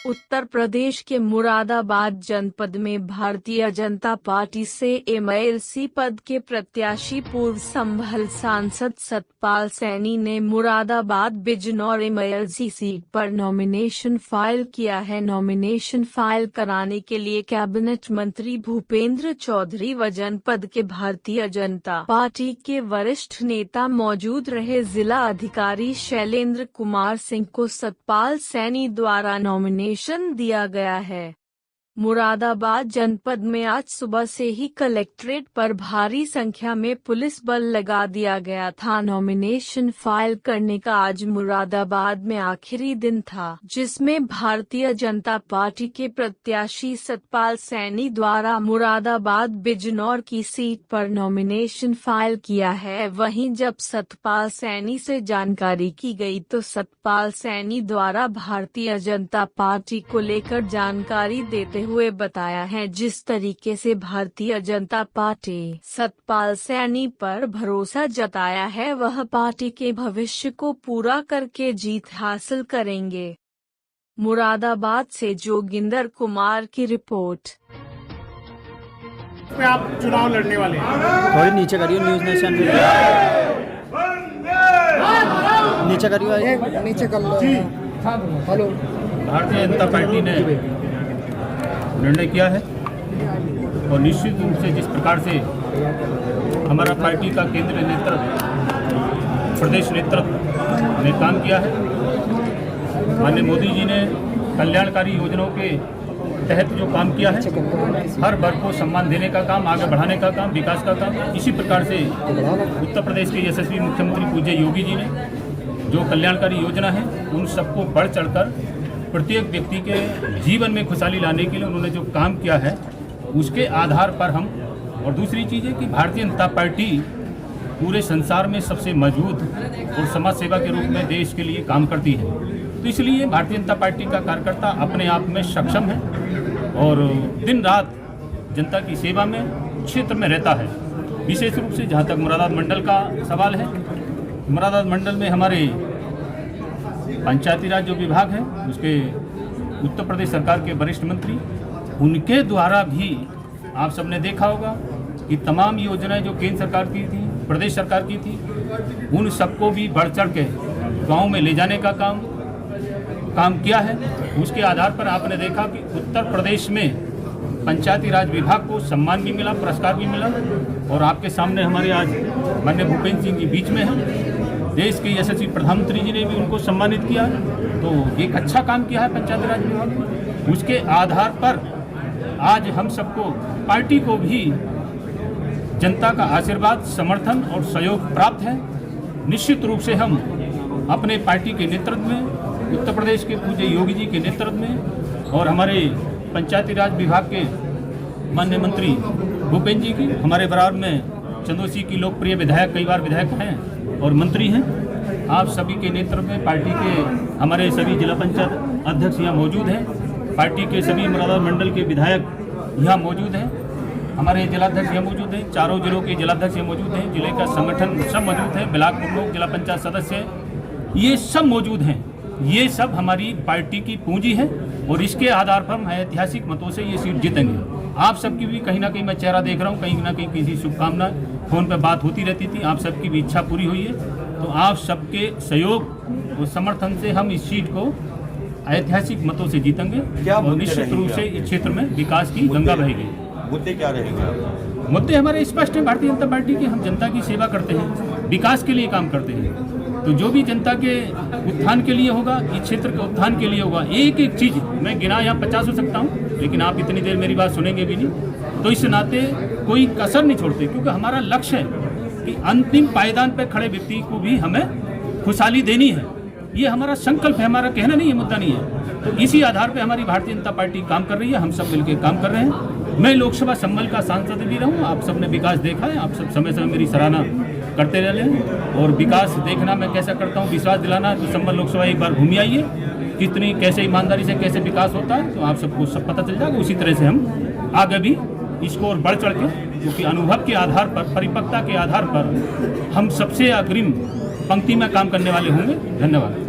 उत्तर प्रदेश के मुरादाबाद जनपद में भारतीय जनता पार्टी से एमएलसी पद के प्रत्याशी पूर्व संभल सांसद सतपाल सैनी ने मुरादाबाद बिजनौर एमएलसी सीट पर नॉमिनेशन फाइल किया है। नॉमिनेशन फाइल कराने के लिए कैबिनेट मंत्री भूपेंद्र चौधरी व जनपद के भारतीय जनता पार्टी के वरिष्ठ नेता मौजूद रहे। जिला अधिकारी शैलेंद्र कुमार सिंह को सतपाल सैनी द्वारा नॉमिनेशन दिया गया है। मुरादाबाद जनपद में आज सुबह से ही कलेक्ट्रेट पर भारी संख्या में पुलिस बल लगा दिया गया था। नॉमिनेशन फाइल करने का आज मुरादाबाद में आखिरी दिन था, जिसमें भारतीय जनता पार्टी के प्रत्याशी सतपाल सैनी द्वारा मुरादाबाद बिजनौर की सीट पर नॉमिनेशन फाइल किया है। वहीं जब सतपाल सैनी से जानकारी की गई तो सतपाल सैनी द्वारा भारतीय जनता पार्टी को लेकर जानकारी देते हुए बताया है जिस तरीके से भारतीय जनता पार्टी सतपाल सैनी पर भरोसा जताया है, वह पार्टी के भविष्य को पूरा करके जीत हासिल करेंगे। मुरादाबाद से जोगिंदर कुमार की रिपोर्ट। आप चुनाव लड़ने वाले हैं, थोड़ी नीचे करिए न्यूज़ नेशन नीचे करिए, नीचे कर लो। हेलो, भारतीय जनता पार्टी ने निर्णय किया है और निश्चित रूप से जिस प्रकार से हमारा पार्टी का केंद्रीय नेतृत्व, प्रदेश नेतृत्व ने काम किया है, माननीय मोदी जी ने कल्याणकारी योजनाओं के तहत जो काम किया है, हर वर्ग को सम्मान देने का काम, आगे बढ़ाने का काम, विकास का काम, इसी प्रकार से उत्तर प्रदेश के यशस्वी मुख्यमंत्री पूज्य योगी जी ने जो कल्याणकारी योजना है उन सबको बढ़ चढ़कर प्रत्येक व्यक्ति के जीवन में खुशहाली लाने के लिए उन्होंने जो काम किया है उसके आधार पर हम, और दूसरी चीज़ है कि भारतीय जनता पार्टी पूरे संसार में सबसे मजबूत और समाज सेवा के रूप में देश के लिए काम करती है, तो इसलिए भारतीय जनता पार्टी का कार्यकर्ता अपने आप में सक्षम है और दिन रात जनता की सेवा में क्षेत्र में रहता है। विशेष रूप से जहाँ तक मुरादाबाद मंडल का सवाल है, मुरादाबाद मंडल में हमारे पंचायती राज जो विभाग है उसके उत्तर प्रदेश सरकार के वरिष्ठ मंत्री, उनके द्वारा भी आप सबने देखा होगा कि तमाम योजनाएं जो केंद्र सरकार की थी, प्रदेश सरकार की थी, उन सबको भी बढ़ चढ़ के गाँव में ले जाने का काम किया है। उसके आधार पर आपने देखा कि उत्तर प्रदेश में पंचायती राज विभाग को सम्मान भी मिला, पुरस्कार भी मिला, और आपके सामने हमारे आज माननीय भूपेंद्र सिंह जी बीच में हैं, देश के यशस्वी प्रधानमंत्री जी ने भी उनको सम्मानित किया, तो एक अच्छा काम किया है पंचायती राज विभाग। उसके आधार पर आज हम सबको, पार्टी को भी जनता का आशीर्वाद, समर्थन और सहयोग प्राप्त है। निश्चित रूप से हम अपने पार्टी के नेतृत्व में, उत्तर प्रदेश के पूज्य योगी जी के नेतृत्व में और हमारे पंचायती राज विभाग के माननीय मंत्री भूपेंद्र जी की, हमारे बराबर में चंदौसी की लोकप्रिय विधायक, कई बार विधायक हैं और मंत्री हैं, आप सभी के नेतृत्व में पार्टी के हमारे सभी जिला पंचायत अध्यक्ष यहाँ मौजूद हैं, पार्टी के सभी मुरादाबाद मंडल के विधायक यहाँ मौजूद हैं, हमारे जिलाध्यक्ष यहाँ मौजूद हैं, चारों जिलों के जिलाध्यक्ष यहाँ मौजूद हैं, जिले का संगठन सब मौजूद है, ब्लॉक प्रमुख, जिला पंचायत सदस्य, ये सब मौजूद हैं। ये सब हमारी पार्टी की पूंजी है और इसके आधार पर हम ऐतिहासिक मतों से ये सीट जीतेंगे। आप सबकी भी कहीं ना कहीं मैं चेहरा देख रहा हूँ, कहीं ना कहीं किसी शुभकामना फोन पर बात होती रहती थी, आप सबकी भी इच्छा पूरी हुई है, तो आप सबके सहयोग और समर्थन से हम इस सीट को ऐतिहासिक मतों से जीतेंगे और निश्चित रूप से इस क्षेत्र में विकास की गंगा बहेगी। मुद्दे क्या रहेंगे? मुद्दे हमारे स्पष्ट है, भारतीय जनता पार्टी की, हम जनता की सेवा करते हैं, विकास के लिए काम करते हैं, तो जो भी जनता के उत्थान के लिए होगा, इस क्षेत्र के उत्थान के लिए होगा, एक एक चीज़ मैं गिना यहाँ 50 हो सकता हूँ, लेकिन आप इतनी देर मेरी बात सुनेंगे भी नहीं, तो इस नाते कोई कसर नहीं छोड़ते, क्योंकि हमारा लक्ष्य है कि अंतिम पायदान पर खड़े व्यक्ति को भी हमें खुशहाली देनी है। ये हमारा संकल्प है, हमारा कहना नहीं है, मुद्दा नहीं है। तो इसी आधार पर हमारी भारतीय जनता पार्टी काम कर रही है, हम सब मिलकर काम कर रहे हैं। मैं लोकसभा संभल का सांसद भी रहूँ, आप सबने विकास देखा है, आप सब समय समय मेरी सराहना करते रहे हैं, और विकास देखना मैं कैसा करता हूँ, विश्वास दिलाना, तो संभल लोकसभा एक बार घूमी आइए, कितनी कैसे ईमानदारी से कैसे विकास होता है, तो आप सबको सब पता चल जाएगा। उसी तरह से हम आगे भी इसको और बढ़ चढ़ के, क्योंकि अनुभव के आधार पर, परिपक्वता के आधार पर हम सबसे अग्रिम पंक्ति में काम करने वाले होंगे। धन्यवाद।